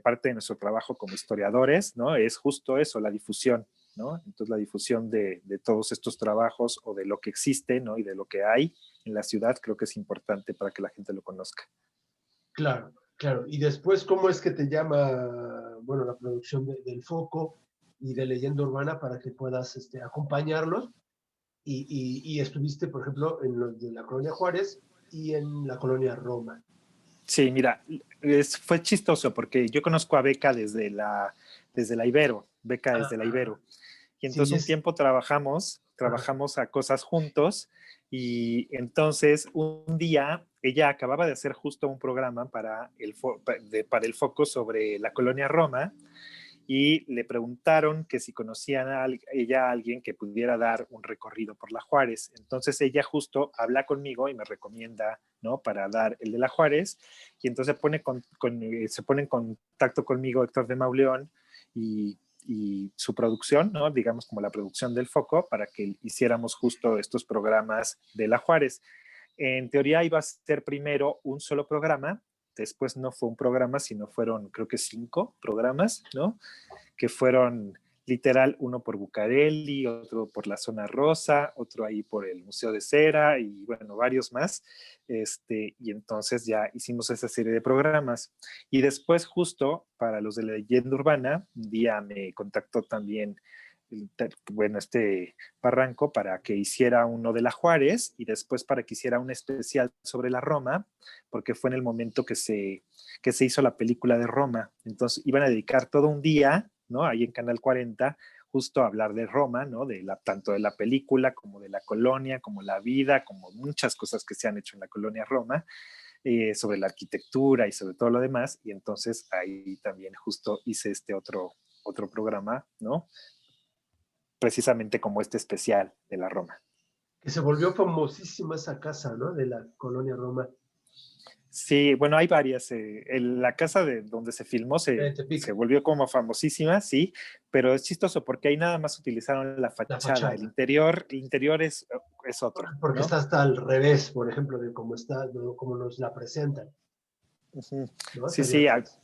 parte de nuestro trabajo como historiadores, ¿no? Es justo eso, la difusión, ¿no? Entonces la difusión de todos estos trabajos o de lo que existe, ¿no? Y de lo que hay en la ciudad, creo que es importante para que la gente lo conozca. Claro, claro. Y después, ¿cómo es que te llama, bueno, la producción del Foco y de Leyenda Urbana para que puedas acompañarlos? Y estuviste, por ejemplo, en los de la Colonia Juárez y en la Colonia Roma. Sí, mira, fue chistoso porque yo conozco a Beca desde la Ibero, Beca Ah, desde la ajá. Ibero. Y Sí, entonces un tiempo ajá. trabajamos a cosas juntos, y entonces un día ella acababa de hacer justo un programa para el Foco sobre la colonia Roma, y le preguntaron que si conocían ella a alguien que pudiera dar un recorrido por la Juárez. Entonces ella justo habla conmigo y me recomienda, ¿no? Para dar el de la Juárez, y entonces se pone en contacto conmigo Héctor de Mauleón y su producción, ¿no? Digamos como la producción del Foco, para que hiciéramos justo estos programas de la Juárez. En teoría iba a ser primero un solo programa, después no fue un programa, sino fueron creo que 5 programas, ¿no? Que fueron literal, uno por Bucareli, otro por la zona rosa, otro ahí por el Museo de Cera y bueno, varios más. Y entonces ya hicimos esa serie de programas. Y después, justo para los de la leyenda urbana, un día me contactó también, bueno, Barranco, para que hiciera uno de la Juárez y después para que hiciera un especial sobre la Roma, porque fue en el momento que se hizo la película de Roma. Entonces iban a dedicar todo un día, ¿no? Ahí en Canal 40, justo a hablar de Roma, ¿no? Tanto de la película como de la colonia, como la vida, como muchas cosas que se han hecho en la colonia Roma, sobre la arquitectura y sobre todo lo demás. Y entonces ahí también justo hice otro programa, ¿no? Precisamente como este especial de la Roma. Que se volvió famosísima esa casa, ¿no? De la Colonia Roma. Sí, bueno, hay varias. La casa de donde se filmó De se Tepic, volvió como famosísima, sí, pero es chistoso porque ahí nada más utilizaron la la fachada. fachada. El interior es otro, Porque ¿no? está hasta al revés, por ejemplo, de cómo está, ¿no? Cómo nos la presentan, Ujú. ¿no? Sí, Sería sí, al revés.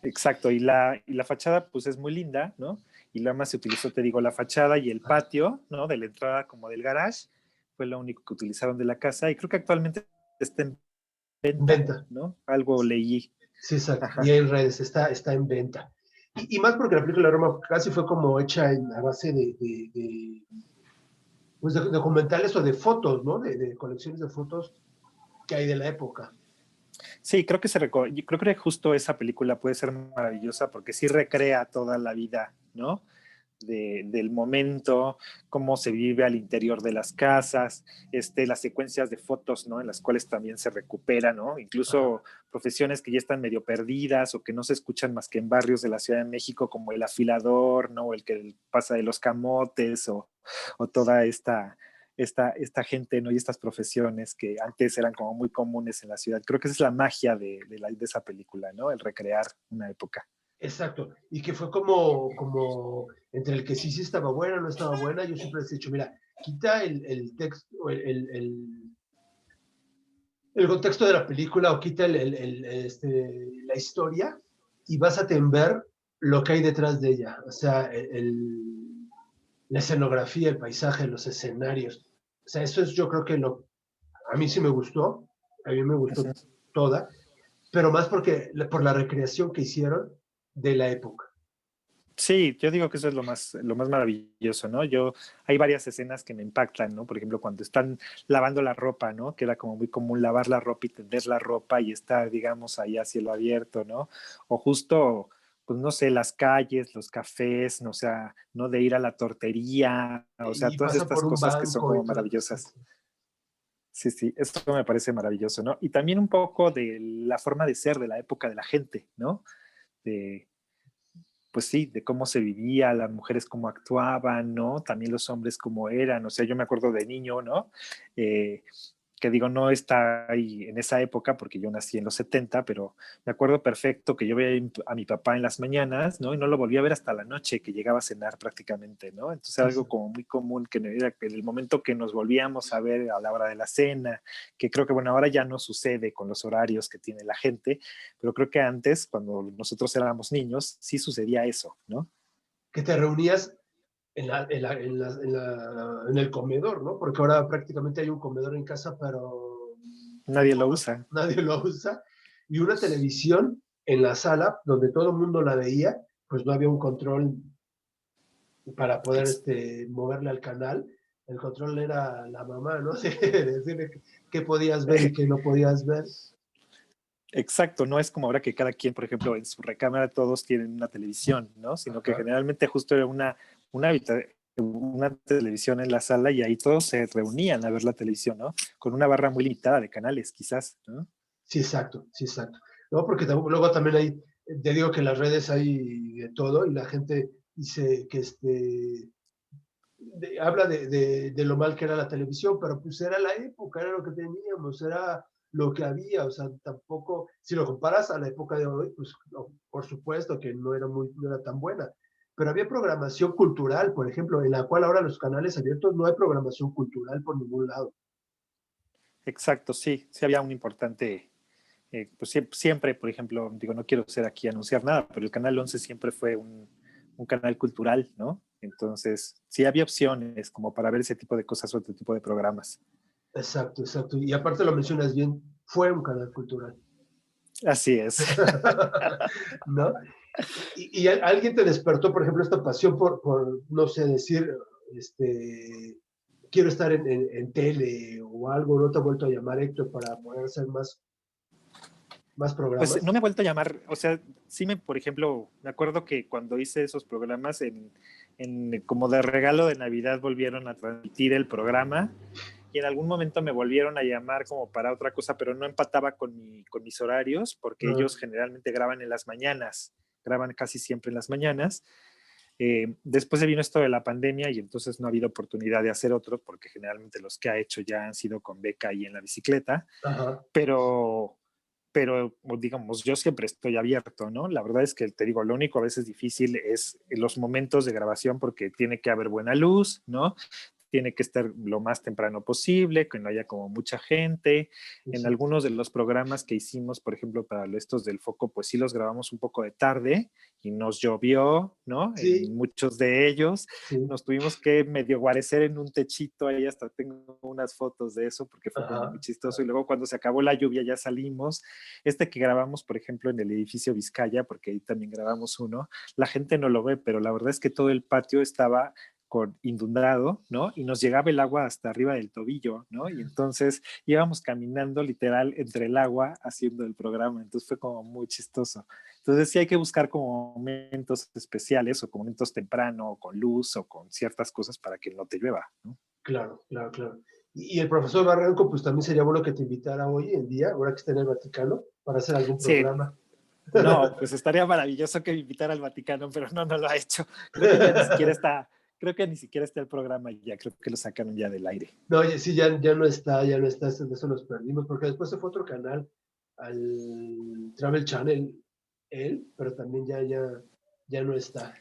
exacto. Y la fachada, pues es muy linda, ¿no? Y nada más se utilizó, te digo, la fachada y el patio, ¿no? De la entrada como del garage. Fue lo único que utilizaron de la casa. Y creo que actualmente está en venta, Venta. ¿no? Algo leí. Sí, exacto. Y Ajá. en redes está en venta. Y más porque la película de Roma casi fue como hecha a base pues de documentales o de fotos, ¿no? De colecciones de fotos que hay de la época. Sí, yo creo que justo esa película puede ser maravillosa porque sí recrea toda la vida, ¿no? Del momento, cómo se vive al interior de las casas, las secuencias de fotos, ¿no? En las cuales también se recupera, ¿no? Ajá. Incluso profesiones que ya están medio perdidas o que no se escuchan más que en barrios de la Ciudad de México, como el afilador, ¿no? O el que pasa de los camotes, o toda esta gente, ¿no? Y estas profesiones que antes eran como muy comunes en la ciudad. Creo que esa es la magia de esa película, ¿no? El recrear una época. Exacto. Y que fue como entre el que sí estaba buena, no estaba buena. Yo siempre les he dicho, mira, quita el texto, el contexto de la película o quita la historia y básate en ver lo que hay detrás de ella. O sea, la escenografía, el paisaje, los escenarios. O sea, eso es yo creo que a mí sí me gustó, a mí me gustó toda, pero más porque por la recreación que hicieron de la época. Sí, yo digo que eso es lo más maravilloso, ¿no? Hay varias escenas que me impactan, ¿no? Por ejemplo, cuando están lavando la ropa, ¿no? Que era como muy común lavar la ropa y tender la ropa y estar, digamos, ahí a cielo abierto, ¿no? O justo, pues no sé, las calles, los cafés, ¿no? O sea, ¿no? De ir a la tortería, o sea, Y todas pasa estas por un cosas que son banco como y todo. maravillosas. Sí, sí, eso me parece maravilloso, ¿no? Y también un poco de la forma de ser de la época de la gente, ¿no? De, pues sí, de cómo se vivía, las mujeres cómo actuaban, ¿no? También los hombres cómo eran, o sea, yo me acuerdo de niño, ¿no? Eh, que digo, no está ahí en esa época porque yo nací en los 70, pero me acuerdo perfecto que yo veía a mi papá en las mañanas, ¿no? Y no lo volví a ver hasta la noche, que llegaba a cenar prácticamente, ¿no? Entonces Sí, algo sí. como muy común, que era el momento que nos volvíamos a ver a la hora de la cena, que creo que, bueno, ahora ya no sucede con los horarios que tiene la gente, pero creo que antes, cuando nosotros éramos niños, sí sucedía eso, ¿no? Que te reunías en el comedor, ¿no? Porque ahora prácticamente hay un comedor en casa, pero muy Nadie lo pocos, usa. nadie lo usa. Y una televisión en la sala donde todo el mundo la veía, pues no había un control para poder moverle al canal. El control era la mamá, ¿no? Decirle qué podías ver y qué no podías ver. Exacto, no es como ahora que cada quien, por ejemplo, en su recámara todos tienen una televisión, ¿no? Sino que Ajá. generalmente justo era una, una televisión en la sala y ahí todos se reunían a ver la televisión, ¿no? Con una barra muy limitada de canales, quizás, ¿no? Sí, exacto, sí, exacto. No, porque luego también hay, te digo que en las redes hay de todo y la gente dice que habla de lo mal que era la televisión, pero pues era la época, era lo que teníamos, era lo que había, o sea, tampoco, si lo comparas a la época de hoy, pues no, por supuesto que no era tan buena, pero había programación cultural, por ejemplo, en la cual ahora los canales abiertos no hay programación cultural por ningún lado. Exacto, sí, sí había un importante, pues siempre, por ejemplo, digo, no quiero ser aquí a anunciar nada, pero el Canal 11 siempre fue un canal cultural, ¿no? Entonces, sí había opciones como para ver ese tipo de cosas o otro tipo de programas. Exacto, exacto. Y aparte lo mencionas bien, fue un canal cultural. Así es. ¿No? Y alguien te despertó, por ejemplo, esta pasión no sé, decir, quiero estar en tele o algo, ¿no te ha vuelto a llamar Héctor para poder hacer más Pues no programas? me ha vuelto a llamar, o sea, sí por ejemplo, me acuerdo que cuando hice esos programas como de regalo de Navidad volvieron a transmitir el programa y en algún momento me volvieron a llamar como para otra cosa, pero no empataba con mis horarios porque Ah, ellos generalmente graban en las mañanas, graban casi siempre en las mañanas. Después se vino esto de la pandemia y entonces no ha habido oportunidad de hacer otros porque generalmente los que ha hecho ya han sido con beca y en la bicicleta, ajá, pero digamos, yo siempre estoy abierto, ¿no? La verdad es que te digo, lo único a veces difícil es los momentos de grabación porque tiene que haber buena luz, ¿no? Tiene que estar lo más temprano posible, que no haya como mucha gente. En exacto. algunos de los programas que hicimos, por ejemplo, para estos del foco, pues sí los grabamos un poco de tarde y nos llovió, ¿no? En Sí, muchos de ellos. sí, Nos tuvimos que medio guarecer en un techito, ahí hasta tengo unas fotos de eso porque fue como muy ajá, chistoso. Y luego cuando se acabó la lluvia ya salimos. Que grabamos, por ejemplo, en el edificio Vizcaya, porque ahí también grabamos uno, la gente no lo ve, pero la verdad es que todo el patio estaba inundado, ¿no? Y nos llegaba el agua hasta arriba del tobillo, ¿no? Y entonces íbamos caminando literal entre el agua haciendo el programa, entonces fue como muy chistoso. Entonces sí hay que buscar como momentos especiales o como momentos temprano, o con luz o con ciertas cosas para que no te llueva, ¿no? claro, claro, claro. Y el profesor Barranco, pues también sería bueno que te invitara hoy en día, ahora que está en el Vaticano, para hacer algún Sí, programa. no, pues estaría maravilloso que me invitara al Vaticano, pero no, no lo ha hecho. Creo que ya ni siquiera está, creo que ni siquiera está el programa ya, creo que lo sacaron ya del aire. No, oye, sí, ya no está, ya no está, eso nos perdimos, porque después se fue a otro canal, al Travel Channel, él, pero también ya no está.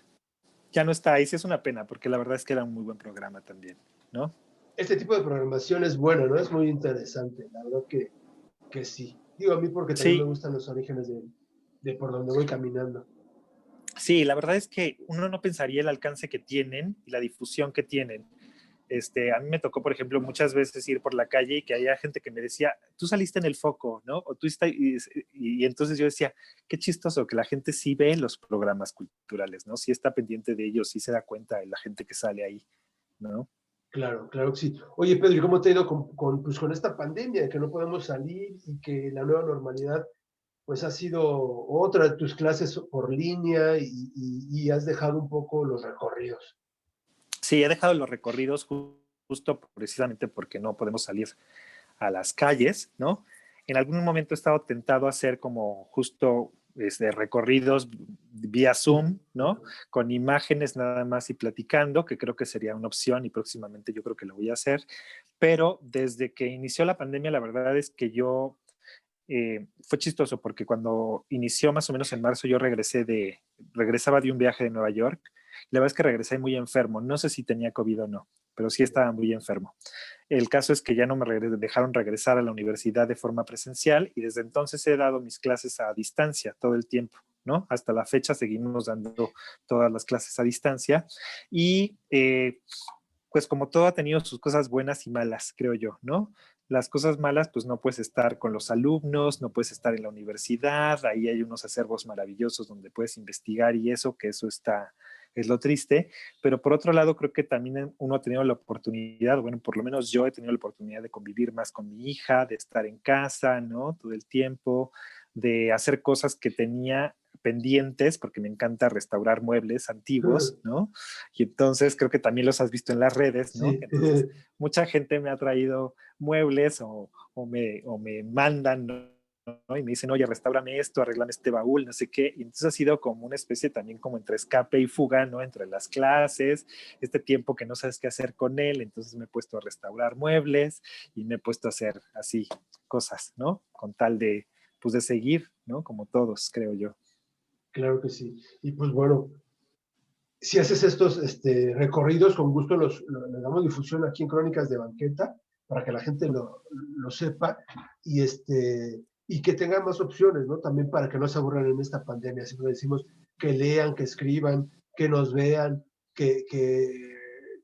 Ya no está ahí, sí es una pena, porque la verdad es que era un muy buen programa también, ¿no? Este tipo de programación es bueno, ¿no? Es muy interesante, la verdad que sí. Digo a mí porque también me Sí, gustan los orígenes de por donde voy caminando. sí, la verdad es que uno no pensaría el alcance que tienen y la difusión que tienen. A mí me tocó, por ejemplo, muchas veces ir por la calle y que había gente que me decía, tú saliste en el foco, ¿no? O tú estás, y entonces yo decía, qué chistoso que la gente sí ve los programas culturales, ¿no? Sí está pendiente de ellos, sí se da cuenta de la gente que sale ahí, ¿no? Claro, claro que sí. Oye, Pedro, ¿y cómo te ha ido pues, con esta pandemia, que no podemos salir y que la nueva normalidad pues ha sido otra de tus clases por línea y has dejado un poco los recorridos? Sí, he dejado los recorridos justo precisamente porque no podemos salir a las calles, ¿no? En algún momento he estado tentado a hacer como justo recorridos vía Zoom, ¿no? Con imágenes nada más y platicando, que creo que sería una opción y próximamente yo creo que lo voy a hacer. Pero desde que inició la pandemia, la verdad es que fue chistoso porque cuando inició más o menos en marzo, yo regresaba de un viaje de Nueva York. La verdad es que regresé muy enfermo. No sé si tenía COVID o no, pero sí estaba muy enfermo. El caso es que ya no me dejaron regresar a la universidad de forma presencial y desde entonces he dado mis clases a distancia todo el tiempo, ¿no? Hasta la fecha seguimos dando todas las clases a distancia y pues como todo ha tenido sus cosas buenas y malas, creo yo, ¿no? Las cosas malas, pues no puedes estar con los alumnos, no puedes estar en la universidad, ahí hay unos acervos maravillosos donde puedes investigar y eso, que eso es lo triste, pero por otro lado creo que también uno ha tenido la oportunidad, bueno, por lo menos yo he tenido la oportunidad de convivir más con mi hija, de estar en casa, ¿no? Todo el tiempo, de hacer cosas que tenía pendientes, porque me encanta restaurar muebles antiguos, ¿no? Y entonces creo que también los has visto en las redes, ¿no? Sí. Entonces, mucha gente me ha traído muebles o me mandan, ¿no? Y me dicen, oye, restaurame esto, arreglame este baúl, no sé qué. Y entonces ha sido como una especie también como entre escape y fuga, ¿no? Entre las clases, este tiempo que no sabes qué hacer con él, entonces me he puesto a restaurar muebles y me he puesto a hacer así cosas, ¿no? Con tal de, pues de seguir, ¿no? Como todos, creo yo. Claro que sí. Y pues bueno, si haces estos recorridos, con gusto le damos difusión aquí en Crónicas de Banqueta para que la gente lo sepa y que tengan más opciones, ¿no? También para que no se aburran en esta pandemia. Siempre decimos que lean, que escriban, que nos vean, que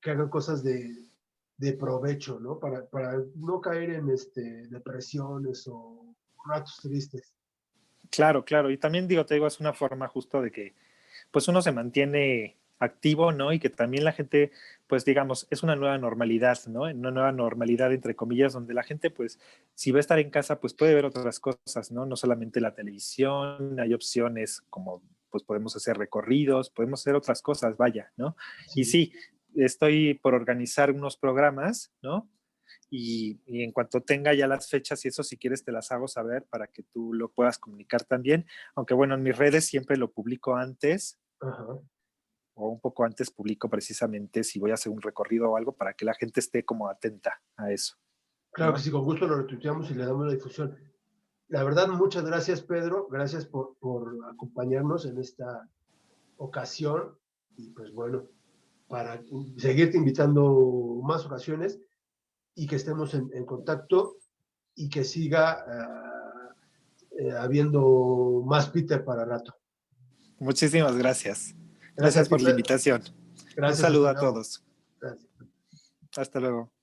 hagan cosas de provecho, ¿no? Para no caer en depresiones o ratos tristes. Claro, claro. Y también digo, te digo, es una forma justo de que pues uno se mantiene activo, ¿no? Y que también la gente, pues digamos, es una nueva normalidad, ¿no? Una nueva normalidad, entre comillas, donde la gente, pues, si va a estar en casa, pues puede ver otras cosas, ¿no? No solamente la televisión, hay opciones como, pues podemos hacer recorridos, podemos hacer otras cosas, vaya, ¿no? Y Sí. sí, estoy por organizar unos programas, ¿no? Y en cuanto tenga ya las fechas y eso, si quieres, te las hago saber para que tú lo puedas comunicar también. Aunque bueno, en mis redes siempre lo publico antes, Ajá. o un poco antes publico precisamente si voy a hacer un recorrido o algo para que la gente esté como atenta a eso, Claro que ¿no? sí, con gusto lo retuiteamos y le damos la difusión. La verdad, muchas gracias, Pedro. Gracias por acompañarnos en esta ocasión. Y pues bueno, para seguirte invitando más ocasiones y que estemos en contacto y que siga habiendo más Peter para rato. Muchísimas gracias. Gracias a Gracias ti, por la Pedro. invitación. Un Gracias, hasta saludo a luego. todos. Gracias. Hasta luego.